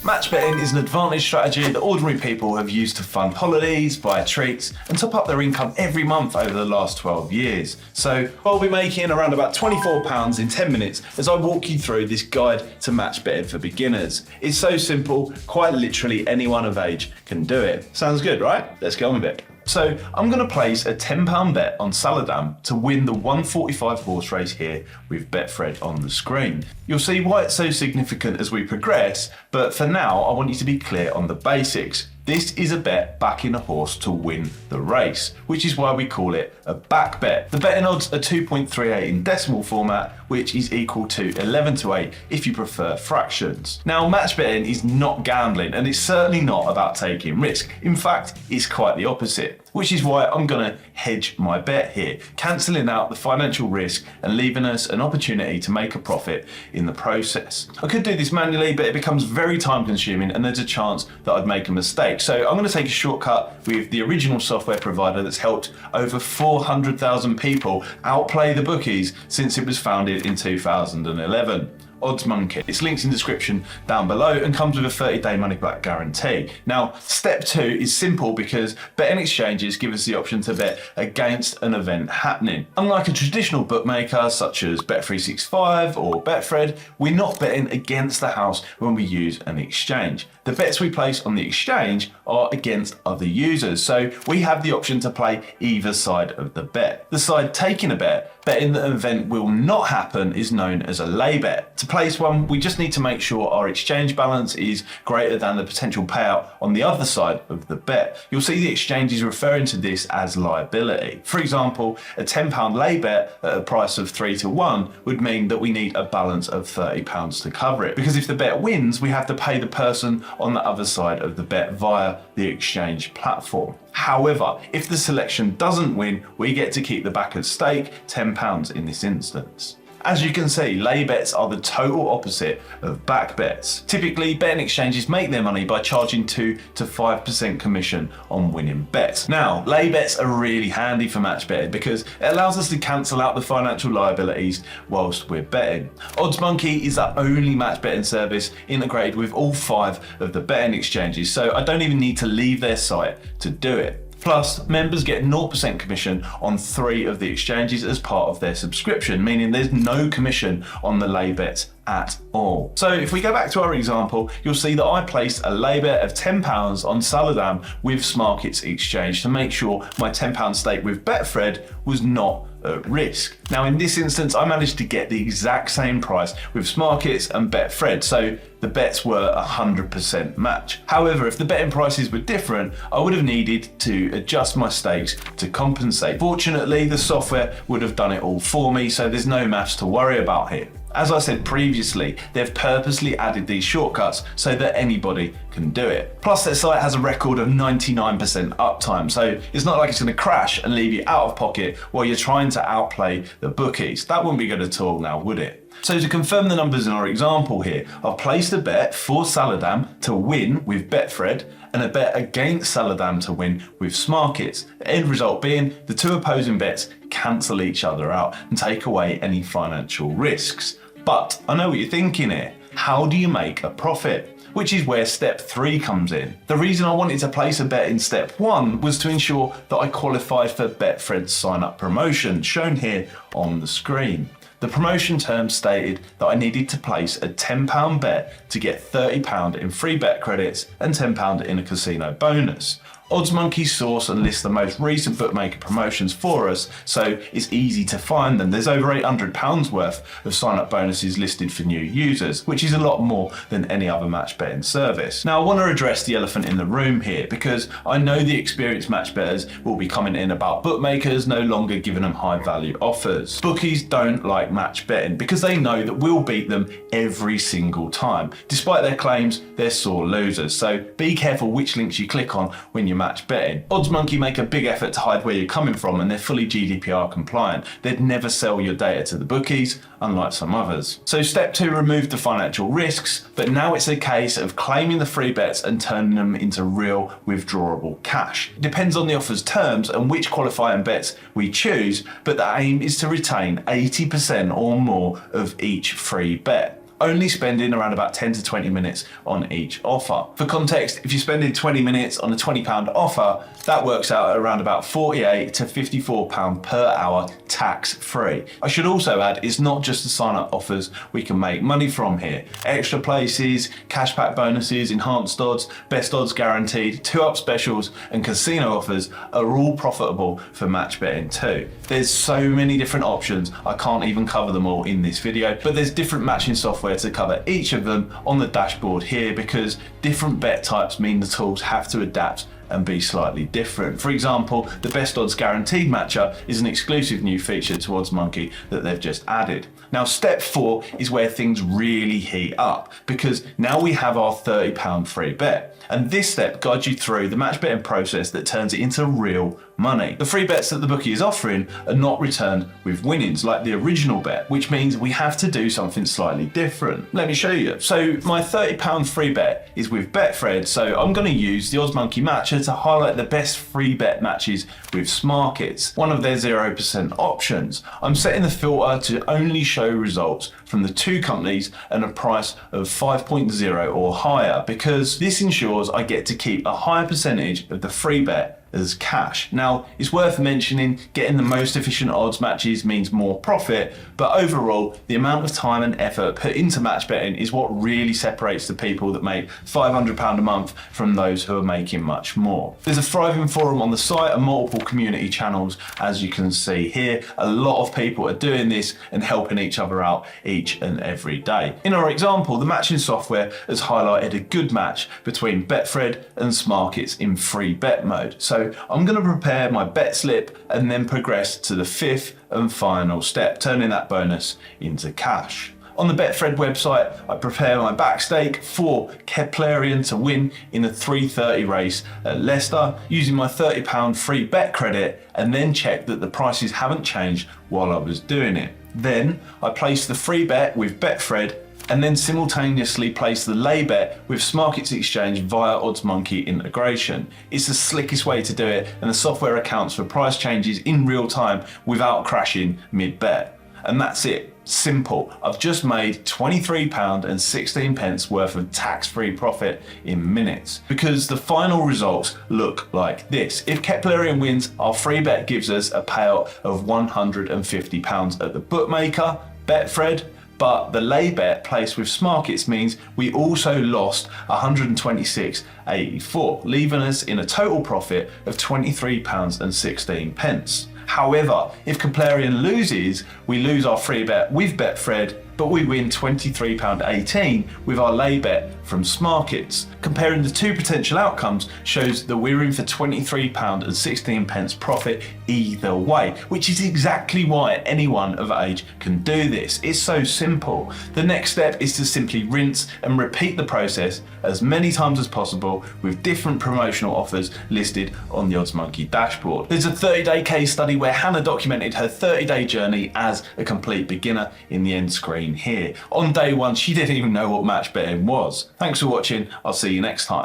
Match betting is an advantage strategy that ordinary people have used to fund holidays, buy treats, and top up their income every month over the last 12 years. So I'll be making around about £24 in 10 minutes as I walk you through this guide to match betting for beginners. It's so simple, quite literally anyone of age can do it. Sounds good, right? Let's get on with it. So I'm going to place a £10 bet on Saladam to win the 145 horse race here with Betfred on the screen. You'll see why it's so significant as we progress, but for now I want you to be clear on the basics. This is a bet backing a horse to win the race, which is why we call it a back bet. The betting odds are 2.38 in decimal format, which is equal to 11 to 8 if you prefer fractions. Now, match betting is not gambling, and it's certainly not about taking risk. In fact, it's quite the opposite, which is why I'm gonna hedge my bet here, cancelling out the financial risk and leaving us an opportunity to make a profit in the process. I could do this manually, but it becomes very time consuming and there's a chance that I'd make a mistake. So I'm gonna take a shortcut with the original software provider that's helped over 400,000 people outplay the bookies since it was founded in 2011. OddsMonkey. Its link's in the description down below and comes with a 30-day money-back guarantee. Now, step 2 is simple because betting exchanges give us the option to bet against an event happening. Unlike a traditional bookmaker such as Bet365 or Betfred, we're not betting against the house when we use an exchange. The bets we place on the exchange are against other users, so we have the option to play either side of the bet. The side taking a bet, betting that an event will not happen, is known as a lay bet. To place one, we just need to make sure our exchange balance is greater than the potential payout on the other side of the bet. You'll see the exchange is referring to this as liability. For example, a £10 lay bet at a price of 3 to 1 would mean that we need a balance of £30 to cover it, because if the bet wins, we have to pay the person on the other side of the bet via the exchange platform. However, if the selection doesn't win, we get to keep the back at stake, £10 in this instance. As you can see, lay bets are the total opposite of back bets. Typically, betting exchanges make their money by charging 2 to 5% commission on winning bets. Now, lay bets are really handy for match betting because it allows us to cancel out the financial liabilities whilst we're betting. OddsMonkey is the only match betting service integrated with all 5 of the betting exchanges, so I don't even need to leave their site to do it. Plus, members get 0% commission on 3 of the exchanges as part of their subscription, meaning there's no commission on the lay bets at all. So if we go back to our example, you'll see that I placed a lay bet of £10 on Saladam with Smarkets exchange to make sure my £10 stake with Betfred was not at risk. Now in this instance, I managed to get the exact same price with Smarkets and Betfred, so the bets were 100% match. However, if the betting prices were different, I would have needed to adjust my stakes to compensate. Fortunately, the software would have done it all for me, so there's no maths to worry about here. As I said previously, they've purposely added these shortcuts so that anybody can do it. Plus, their site has a record of 99% uptime, so it's not like it's going to crash and leave you out of pocket while you're trying to outplay the bookies. That wouldn't be good at all now, would it? So to confirm the numbers in our example here, I've placed a bet for Saladam to win with Betfred and a bet against Saladam to win with Smarkets. The end result being the 2 opposing bets cancel each other out and take away any financial risks. But I know what you're thinking here. How do you make a profit? Which is where step 3 comes in. The reason I wanted to place a bet in step 1 was to ensure that I qualified for Betfred's sign-up promotion, shown here on the screen. The promotion terms stated that I needed to place a £10 bet to get £30 in free bet credits and £10 in a casino bonus. OddsMonkey source and list the most recent bookmaker promotions for us, so it's easy to find them. There's over £800 worth of sign-up bonuses listed for new users, which is a lot more than any other match betting service. Now, I want to address the elephant in the room here because I know the experienced match bettors will be commenting about bookmakers no longer giving them high-value offers. Bookies don't like match betting because they know that we'll beat them every single time. Despite their claims, they're sore losers, so be careful which links you click on when you're match betting. OddsMonkey make a big effort to hide where you're coming from and they're fully GDPR compliant. They'd never sell your data to the bookies, unlike some others. So step 2 removed the financial risks, but now it's a case of claiming the free bets and turning them into real withdrawable cash. It depends on the offer's terms and which qualifying bets we choose, but the aim is to retain 80% or more of each free bet. only spending around about 10 to 20 minutes on each offer. For context, if you're spending 20 minutes on a £20 offer, that works out at around about £48 to £54 per hour tax-free. I should also add, it's not just the sign-up offers we can make money from here. Extra places, cashback bonuses, enhanced odds, best odds guaranteed, 2-up specials, and casino offers are all profitable for match betting too. There's so many different options, I can't even cover them all in this video, but there's different matching software to cover each of them on the dashboard here, because different bet types mean the tools have to adapt and be slightly different. For example, the best odds guaranteed matcher is an exclusive new feature to OddsMonkey that they've just added. Now, step 4 is where things really heat up, because now we have our £30 free bet. And this step guides you through the match betting process that turns it into real money. The free bets that the bookie is offering are not returned with winnings like the original bet, which means we have to do something slightly different. Let me show you. So my £30 free bet is with Betfred, so I'm going to use the OzMonkey Matcher to highlight the best free bet matches with SmartKits, one of their 0% options. I'm setting the filter to only show results from the 2 companies and a price of 5.0 or higher, because this ensures I get to keep a higher percentage of the free bet as cash. Now, it's worth mentioning getting the most efficient odds matches means more profit, but overall, the amount of time and effort put into match betting is what really separates the people that make £500 a month from those who are making much more. There's a thriving forum on the site and multiple community channels, as you can see here. A lot of people are doing this and helping each other out each and every day. In our example, the matching software has highlighted a good match between Betfred and SmartKits in free bet mode. So I'm going to prepare my bet slip and then progress to the 5th and final step, turning that bonus into cash. On the Betfred website, I prepare my back stake for Keplerian to win in a 3:30 race at Leicester, using my £30 free bet credit, and then check that the prices haven't changed while I was doing it. Then I place the free bet with Betfred, and then simultaneously place the lay bet with SmartKits exchange via OddsMonkey integration. It's the slickest way to do it, and the software accounts for price changes in real time without crashing mid-bet. And that's it. Simple. I've just made £23.16 worth of tax-free profit in minutes, because the final results look like this. If Keplerian wins, our free bet gives us a payout of £150 at the bookmaker, Betfred, but the lay bet placed with SmartKits means we also lost £126.84, leaving us in a total profit of £23.16. However, if Keplerian loses, we lose our free bet with Betfred, but we win £23.18 with our lay bet from SmartKits. Comparing the 2 potential outcomes shows that we're in for £23.16 profit either way, which is exactly why anyone of age can do this. It's so simple. The next step is to simply rinse and repeat the process as many times as possible with different promotional offers listed on the OddsMonkey dashboard. There's a 30-day case study where Hannah documented her 30-day journey as a complete beginner in the end screen here. On day 1, she didn't even know what match betting was. Thanks for watching. I'll see you next time.